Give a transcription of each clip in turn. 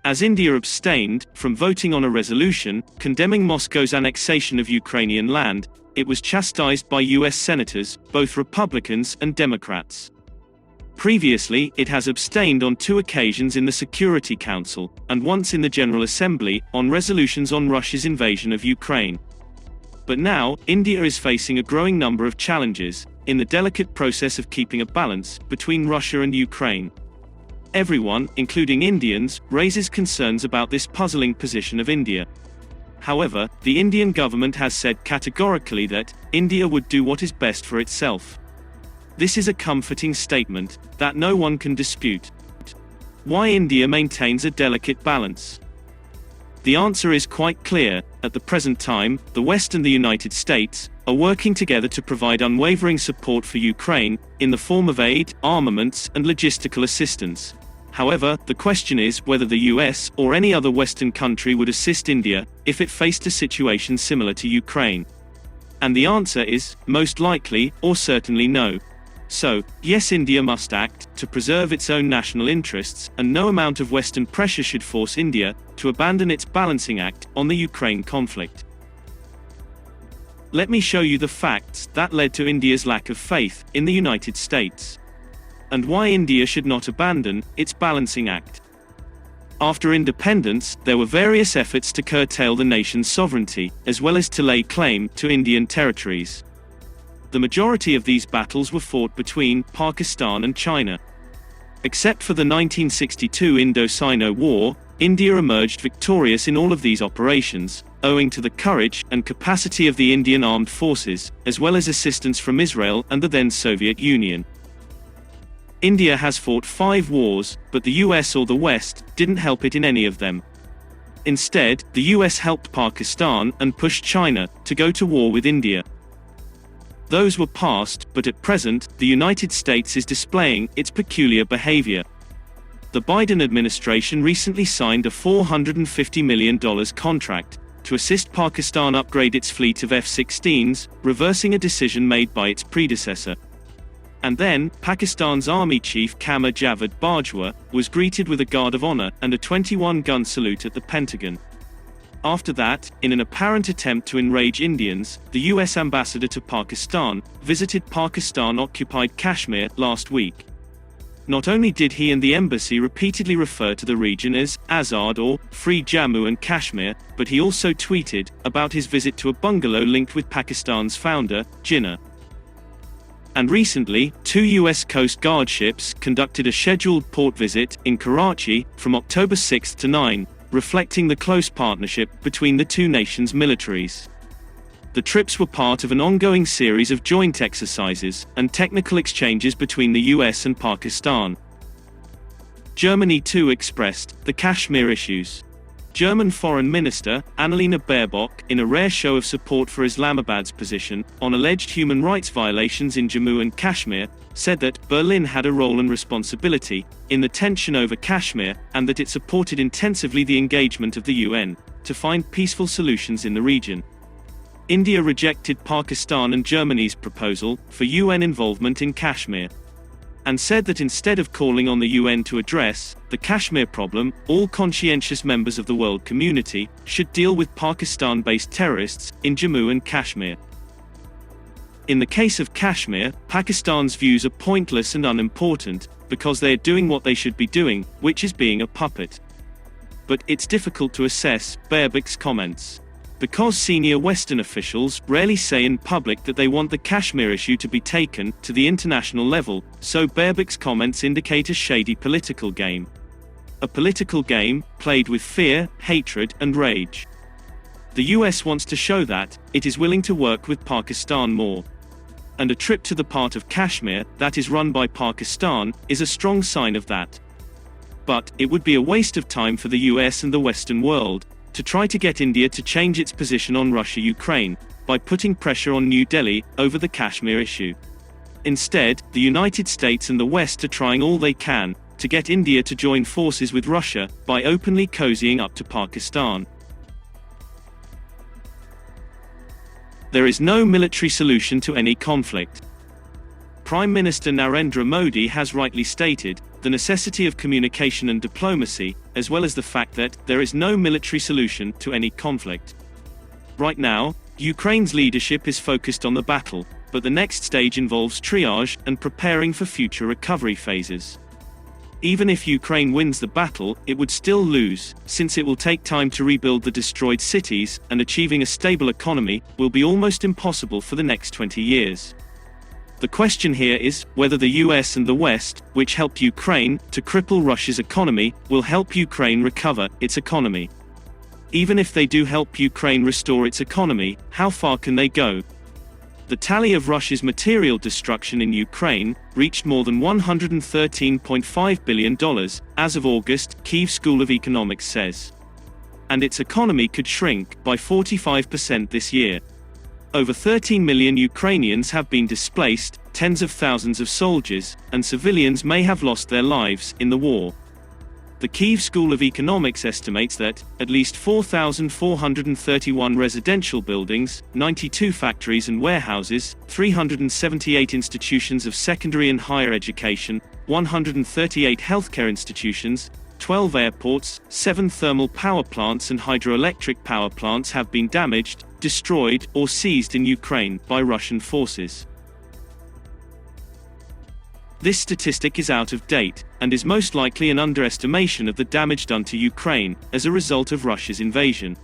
As India abstained from voting on a resolution condemning Moscow's annexation of Ukrainian land, it was chastised by US senators, both Republicans and Democrats. Previously, it has abstained on 2 occasions in the Security Council, and once in the General Assembly, on resolutions on Russia's invasion of Ukraine. But now, India is facing a growing number of challenges in the delicate process of keeping a balance between Russia and Ukraine. Everyone, including Indians, raises concerns about this puzzling position of India. However, the Indian government has said categorically that India would do what is best for itself. This is a comforting statement that no one can dispute. Why India maintains a delicate balance? The answer is quite clear. At the present time, the West and the United States are working together to provide unwavering support for Ukraine in the form of aid, armaments, and logistical assistance. However, the question is whether the US or any other Western country would assist India if it faced a situation similar to Ukraine. And the answer is, most likely, or certainly no. So, yes, India must act to preserve its own national interests, and no amount of Western pressure should force India to abandon its balancing act on the Ukraine conflict. Let me show you the facts that led to India's lack of faith in the United States, and why India should not abandon its balancing act. After independence, there were various efforts to curtail the nation's sovereignty, as well as to lay claim to Indian territories. The majority of these battles were fought between Pakistan and China. Except for the 1962 Indo-Sino War, India emerged victorious in all of these operations, owing to the courage and capacity of the Indian armed forces, as well as assistance from Israel and the then Soviet Union. India has fought 5 wars, but the US or the West didn't help it in any of them. Instead, the US helped Pakistan and pushed China to go to war with India. Those were past, but at present, the United States is displaying its peculiar behavior. The Biden administration recently signed a $450 million contract to assist Pakistan upgrade its fleet of F-16s, reversing a decision made by its predecessor. And then, Pakistan's army chief Qamar Javed Bajwa was greeted with a guard of honor and a 21-gun salute at the Pentagon. After that, in an apparent attempt to enrage Indians, the US ambassador to Pakistan visited Pakistan-occupied Kashmir last week. Not only did he and the embassy repeatedly refer to the region as Azad or Free Jammu and Kashmir, but he also tweeted about his visit to a bungalow linked with Pakistan's founder, Jinnah. And recently, 2 US Coast Guard ships conducted a scheduled port visit in Karachi from October 6 to 9, reflecting the close partnership between the 2 nations' militaries. The trips were part of an ongoing series of joint exercises and technical exchanges between the US and Pakistan. Germany too expressed the Kashmir issues. German Foreign Minister Annalena Baerbock, in a rare show of support for Islamabad's position on alleged human rights violations in Jammu and Kashmir, said that Berlin had a role and responsibility in the tension over Kashmir, and that it supported intensively the engagement of the UN to find peaceful solutions in the region. India rejected Pakistan and Germany's proposal for UN involvement in Kashmir, and said that instead of calling on the UN to address the Kashmir problem, all conscientious members of the world community should deal with Pakistan-based terrorists in Jammu and Kashmir. In the case of Kashmir, Pakistan's views are pointless and unimportant, because they are doing what they should be doing, which is being a puppet. But it's difficult to assess Baerbock's comments, because senior Western officials rarely say in public that they want the Kashmir issue to be taken to the international level, so Baerbock's comments indicate a shady political game. A political game played with fear, hatred, and rage. The US wants to show that it is willing to work with Pakistan more. And a trip to the part of Kashmir that is run by Pakistan is a strong sign of that. But it would be a waste of time for the US and the Western world to try to get India to change its position on Russia-Ukraine by putting pressure on New Delhi over the Kashmir issue. Instead, the United States and the West are trying all they can to get India to join forces with Russia by openly cozying up to Pakistan. There is no military solution to any conflict. Prime Minister Narendra Modi has rightly stated, the necessity of communication and diplomacy, as well as the fact that there is no military solution to any conflict. Right now, Ukraine's leadership is focused on the battle, but the next stage involves triage and preparing for future recovery phases. Even if Ukraine wins the battle, it would still lose, since it will take time to rebuild the destroyed cities, and achieving a stable economy will be almost impossible for the next 20 years. The question here is whether the US and the West, which helped Ukraine to cripple Russia's economy, will help Ukraine recover its economy. Even if they do help Ukraine restore its economy, how far can they go? The tally of Russia's material destruction in Ukraine reached more than $113.5 billion as of August, Kyiv School of Economics says. And its economy could shrink by 45% this year. Over 13 million Ukrainians have been displaced, tens of thousands of soldiers and civilians may have lost their lives in the war. The Kyiv School of Economics estimates that at least 4,431 residential buildings, 92 factories and warehouses, 378 institutions of secondary and higher education, 138 healthcare institutions, 12 airports, 7 thermal power plants and hydroelectric power plants have been damaged, destroyed, or seized in Ukraine by Russian forces. This statistic is out of date, and is most likely an underestimation of the damage done to Ukraine, as a result of Russia's invasion.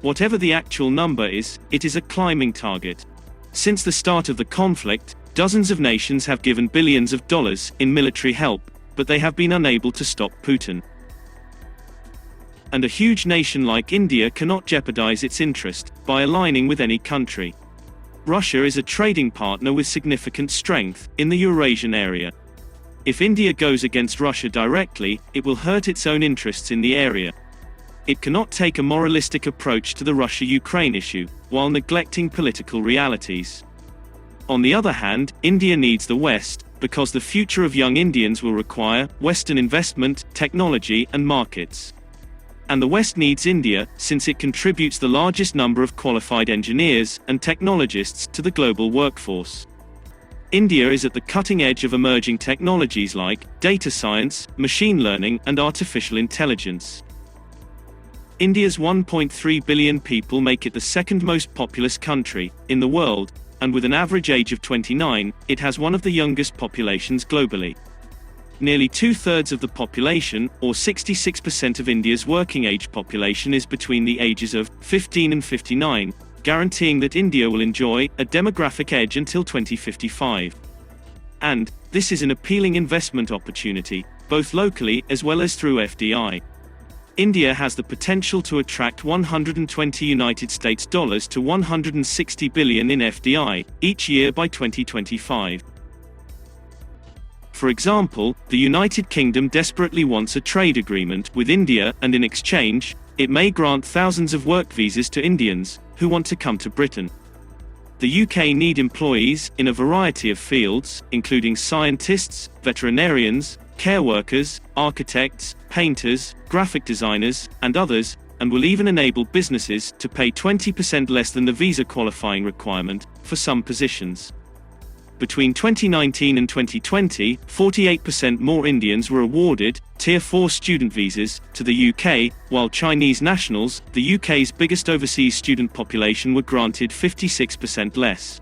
Whatever the actual number is, it is a climbing target. Since the start of the conflict, dozens of nations have given billions of dollars in military help, but they have been unable to stop Putin. And a huge nation like India cannot jeopardize its interest by aligning with any country. Russia is a trading partner with significant strength in the Eurasian area. If India goes against Russia directly, it will hurt its own interests in the area. It cannot take a moralistic approach to the Russia-Ukraine issue, while neglecting political realities. On the other hand, India needs the West, because the future of young Indians will require Western investment, technology, and markets. And the West needs India, since it contributes the largest number of qualified engineers and technologists to the global workforce. India is at the cutting edge of emerging technologies like data science, machine learning, and artificial intelligence. India's 1.3 billion people make it the second most populous country in the world, and with an average age of 29, it has one of the youngest populations globally. Nearly two-thirds of the population, or 66% of India's working-age population, is between the ages of 15 and 59, guaranteeing that India will enjoy a demographic edge until 2055. And this is an appealing investment opportunity, both locally as well as through FDI. India has the potential to attract United States dollars to $160 billion in FDI each year by 2025. For example, the United Kingdom desperately wants a trade agreement with India, and in exchange, it may grant thousands of work visas to Indians who want to come to Britain. The UK need employees in a variety of fields, including scientists, veterinarians, care workers, architects, painters, graphic designers, and others, and will even enable businesses to pay 20% less than the visa qualifying requirement for some positions. Between 2019 and 2020, 48% more Indians were awarded Tier 4 student visas to the UK, while Chinese nationals, the UK's biggest overseas student population, were granted 56% less.